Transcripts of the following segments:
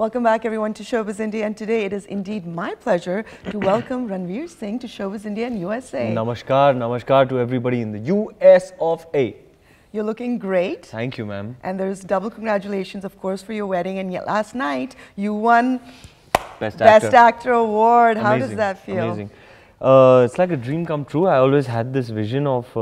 Welcome back everyone to Showbiz India, and today it is indeed my pleasure to welcome Ranveer Singh to Showbiz India and USA. Namaskar, namaskar to everybody in the US of A. You're looking great. Thank you, ma'am. And there's double congratulations, of course, for your wedding. And yet last night you won Best Actor Award. How Amazing. does that feel? Amazing. It's like a dream come true. I always had this vision of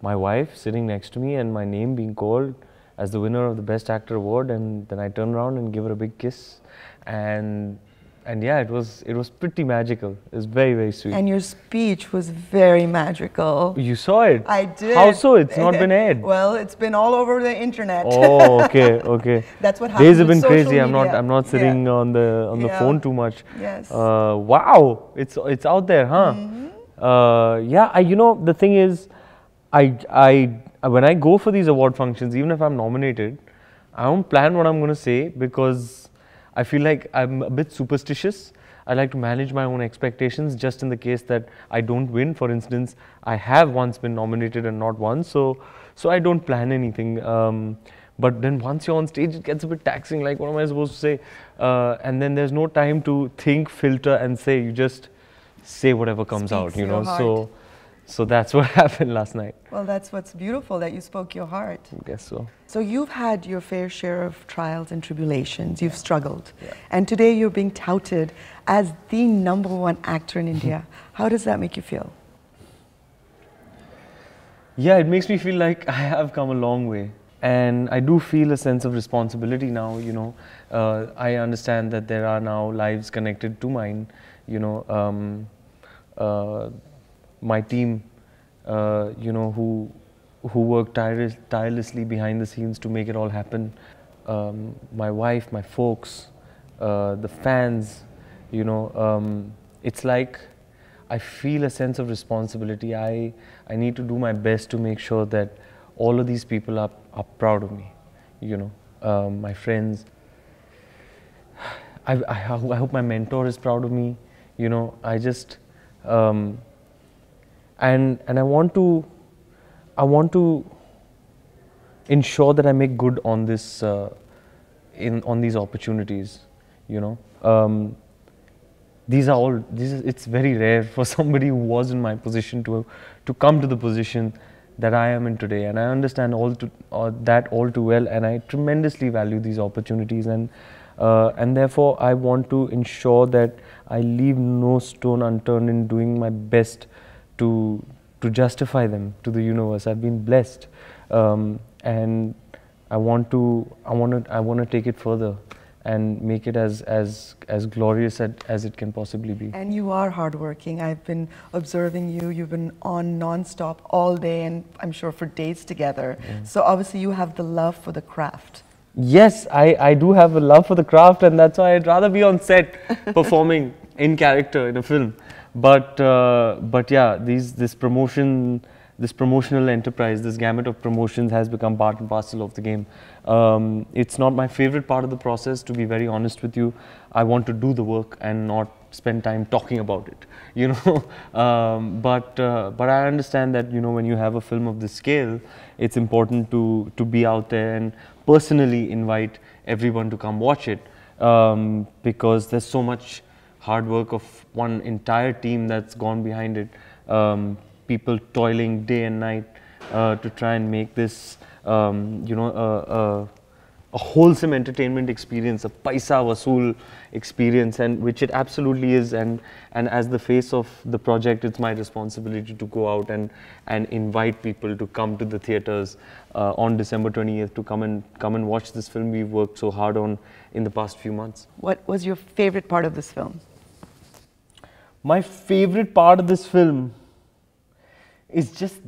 my wife sitting next to me and my name being called as the winner of the Best Actor Award, and then I turn around and give her a big kiss, and yeah, it was pretty magical. It was very, very sweet. And your speech was very magical. You saw it? I did. How so? It's not been aired. Well, it's been all over the internet. Oh, okay, okay. That's what happens. Days have been with crazy. media. I'm not sitting on the phone too much. Yes. Wow, it's out there, huh? Yeah. You know, the thing is, when I go for these award functions, even if I'm nominated, I don't plan what I'm going to say because I feel like I'm a bit superstitious. I like to manage my own expectations just in the case that I don't win. For instance, I have once been nominated and not won, so I don't plan anything. But then once you're on stage, it gets a bit taxing. Like, what am I supposed to say? And then there's no time to think, filter, and say. You just say whatever comes out, you know. So that's what happened last night. Well, that's what's beautiful, that you spoke your heart. I guess so. So you've had your fair share of trials and tribulations. You've struggled. Yeah. And today you're being touted as the #1 actor in India. How does that make you feel? Yeah, it makes me feel like I have come a long way. And I do feel a sense of responsibility now, you know. I understand that there are now lives connected to mine, you know. My team, you know, who work tirelessly behind the scenes to make it all happen. My wife, my folks, the fans, you know, it's like I feel a sense of responsibility. I need to do my best to make sure that all of these people are proud of me, you know, my friends. I hope my mentor is proud of me, you know. I just and I want to ensure that I make good on this on these opportunities, you know. It's very rare for somebody who was in my position to come to the position that I am in today, and I understand that all too well, and I tremendously value these opportunities, and therefore I want to ensure that I leave no stone unturned in doing my best to justify them to the universe. I've been blessed, and I want to take it further and make it as glorious as it can possibly be. And you are hardworking. I've been observing you. You've been on non-stop all day, and I'm sure for days together. Yeah. So obviously you have the love for the craft. Yes, I do have a love for the craft, and that's why I'd rather be on set performing in character in a film. But yeah, this promotional enterprise, this gamut of promotions has become part and parcel of the game. It's not my favorite part of the process, to be very honest with you. I want to do the work and not spend time talking about it, you know. But I understand that, you know, when you have a film of this scale, it's important to be out there and personally invite everyone to come watch it, because there's so much hard work of one entire team that's gone behind it. People toiling day and night to try and make this, you know, a wholesome entertainment experience, a paisa vasool experience, and which it absolutely is. And as the face of the project, it's my responsibility to go out and invite people to come to the theaters on December 20th to come and watch this film we've worked so hard on in the past few months. What was your favorite part of this film? My favorite part of this film is just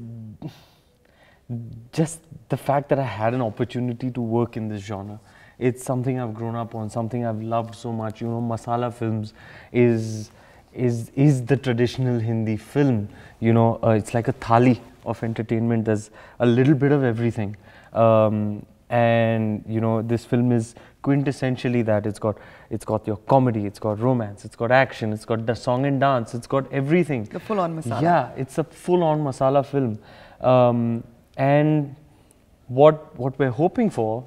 the fact that I had an opportunity to work in this genre. It's something I've grown up on, something I've loved so much. You know, masala films is the traditional Hindi film. You know, it's like a thali of entertainment. There's a little bit of everything. And you know, this film is quintessentially that. It's got your comedy, it's got romance, it's got action, it's got the song and dance, it's got everything. The full-on masala. Yeah, it's a full-on masala film. And what we're hoping for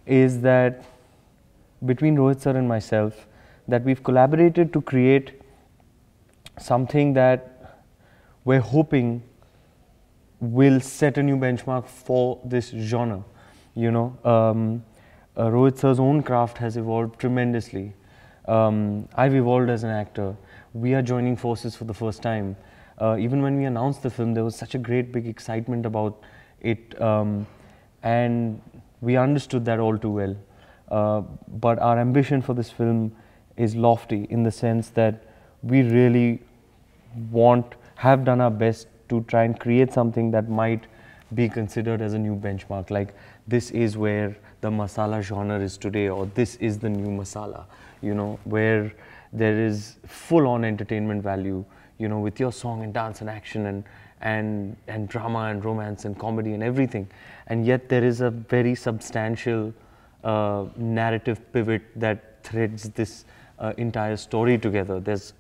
is that between Rohit sir and myself, that we've collaborated to create something that we're hoping will set a new benchmark for this genre. You know, Rohit sir's own craft has evolved tremendously. I've evolved as an actor. We are joining forces for the first time. Even when we announced the film, there was such a great big excitement about it, and we understood that all too well. But our ambition for this film is lofty in the sense that we really have done our best to try and create something that might be considered as a new benchmark. Like, this is where the masala genre is today, or this is the new masala, you know, where there is full-on entertainment value, you know, with your song and dance and action and drama and romance and comedy and everything. And yet there is a very substantial narrative pivot that threads this entire story together. There's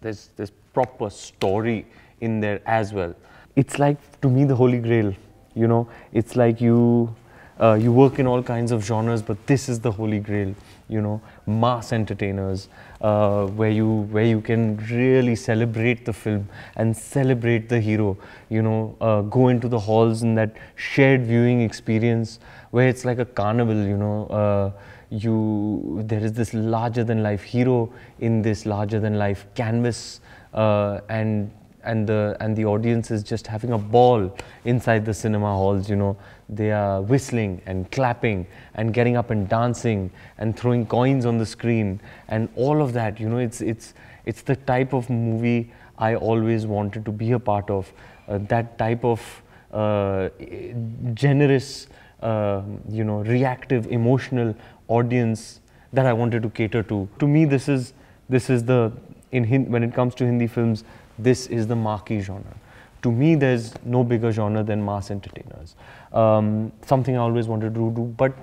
proper story in there as well. It's like, to me, the holy grail. You know, it's like you work in all kinds of genres, but this is the holy grail. You know, mass entertainers, where you can really celebrate the film and celebrate the hero. You know, go into the halls in that shared viewing experience where it's like a carnival. You know, there is this larger than life hero in this larger than life canvas, and the audience is just having a ball inside the cinema halls. You know, they are whistling and clapping and getting up and dancing and throwing coins on the screen and all of that. You know, it's the type of movie I always wanted to be a part of. That type of generous, you know, reactive, emotional audience that I wanted to cater to. To me, this is the when it comes to Hindi films, this is the marquee genre. To me, there's no bigger genre than mass entertainers. Something I always wanted to do, but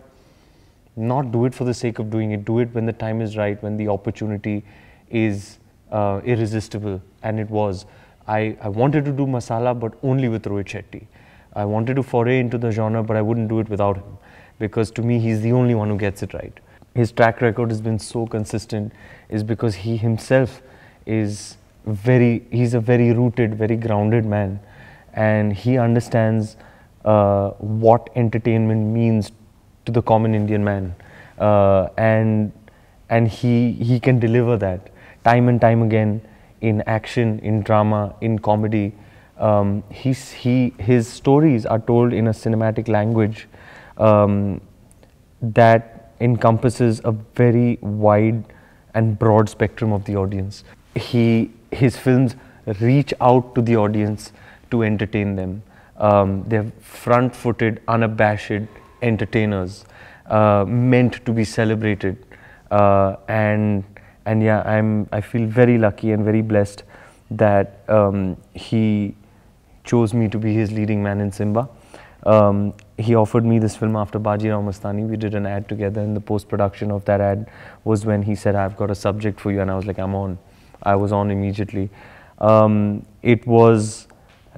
not do it for the sake of doing it. Do it when the time is right, when the opportunity is irresistible, and it was. I wanted to do masala, but only with Rohit Shetty. I wanted to foray into the genre, but I wouldn't do it without him, because to me, he's the only one who gets it right. His track record has been so consistent, is because he himself is he's a very rooted, very grounded man, and he understands what entertainment means to the common Indian man, and he can deliver that time and time again in action, in drama, in comedy. His stories are told in a cinematic language that encompasses a very wide and broad spectrum of the audience. His films reach out to the audience to entertain them. They're front-footed, unabashed entertainers, meant to be celebrated. And yeah, I feel very lucky and very blessed that he chose me to be his leading man in Simba. He offered me this film after Bajirao Mastani. We did an ad together, and the post-production of that ad was when he said, "I've got a subject for you," and I was like, "I'm on." I was on immediately. It was,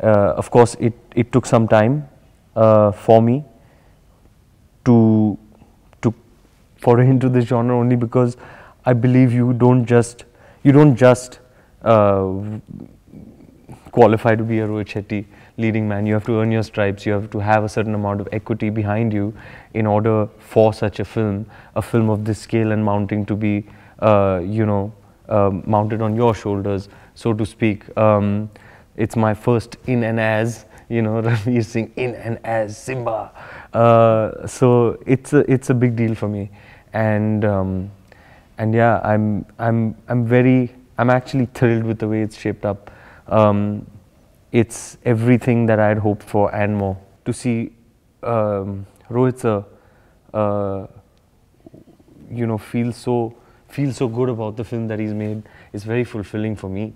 of course, it took some time for me to foray into this genre, only because I believe you don't just qualify to be a Rohit Shetty leading man. You have to earn your stripes. You have to have a certain amount of equity behind you in order for such a film of this scale and mounting to be, you know, mounted on your shoulders, so to speak. It's my first in and as, you know, Ranveer Singh in and as Simba. So it's a big deal for me, and yeah, I'm actually thrilled with the way it's shaped up. It's everything that I had hoped for and more. To see Rohit sir, you know, feel so good about the film that he's made is very fulfilling for me,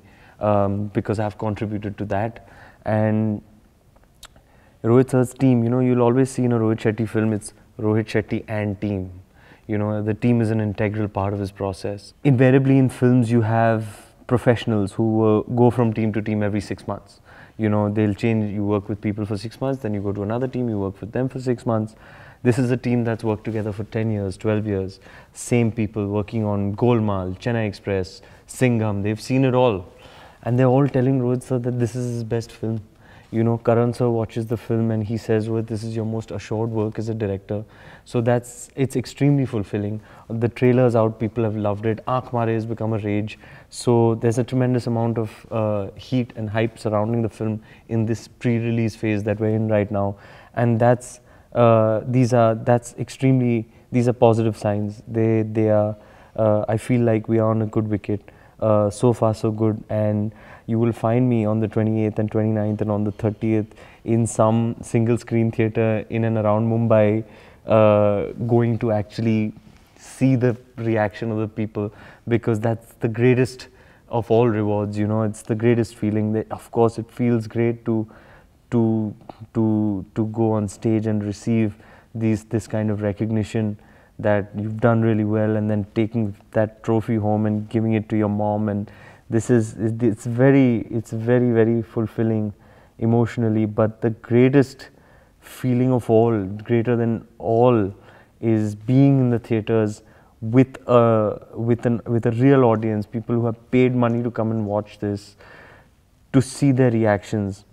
because I've contributed to that. And Rohit sir's team, you know, you'll always see in a Rohit Shetty film, it's Rohit Shetty and team. You know, the team is an integral part of his process. Invariably in films, you have professionals who go from team to team every 6 months. You know, they'll change. You work with people for 6 months, then you go to another team, you work with them for 6 months, This is a team that's worked together for 10 years, 12 years. Same people working on Golmaal, Chennai Express, Singham. They've seen it all. And they're all telling Rohit sir that this is his best film. You know, Karan sir watches the film and he says, Rohit, this is your most assured work as a director. So it's extremely fulfilling. The trailer's out, people have loved it. Aankh Mare has become a rage. So there's a tremendous amount of heat and hype surrounding the film in this pre-release phase that we're in right now. And these are positive signs. They are, I feel like we are on a good wicket. So far so good, and you will find me on the 28th and 29th and on the 30th in some single screen theatre in and around Mumbai, going to actually see the reaction of the people, because that's the greatest of all rewards, you know. It's the greatest feeling. Of course it feels great to go on stage and receive this kind of recognition that you've done really well, and then taking that trophy home and giving it to your mom. And it's very fulfilling emotionally. But the greatest feeling of all, greater than all, is being in the theaters with a real audience, people who have paid money to come and watch this, to see their reactions.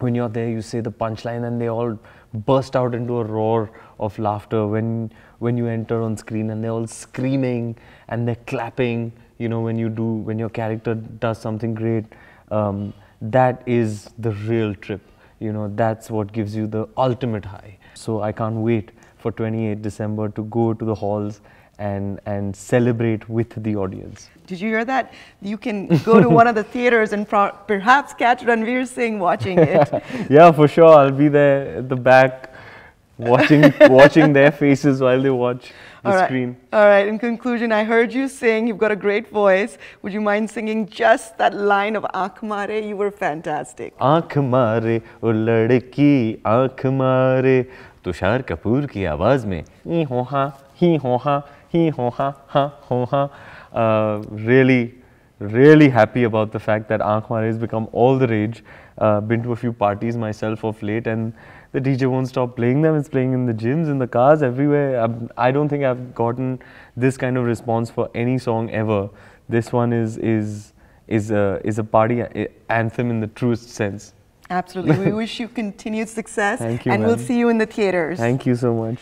When you're there, you say the punchline and they all burst out into a roar of laughter when you enter on screen, and they're all screaming and they're clapping, you know, when your character does something great. That is the real trip, you know. That's what gives you the ultimate high. So I can't wait for 28th December to go to the halls and celebrate with the audience. Did you hear that? You can go to one of the theaters and perhaps catch Ranveer Singh watching it. Yeah, for sure. I'll be there at the back watching their faces while they watch the screen. All right. In conclusion, I heard you sing. You've got a great voice. Would you mind singing just that line of Aankh Mare? You were fantastic. Aankh mare, o ladki, aankh mare, Tushar Kapoor ki awaaz mein, hi ho ha, hi ho ha, hi ho ha, ha ho ha. Really happy about the fact that Aankh Mare has become all the rage. Been to a few parties myself of late, and the DJ won't stop playing them. It's playing in the gyms, in the cars, everywhere. I don't think I've gotten this kind of response for any song ever. This one is a party anthem in the truest sense. Absolutely. We wish you continued success. Thank you, and ma'am. we'll see you in the theaters. Thank you so much.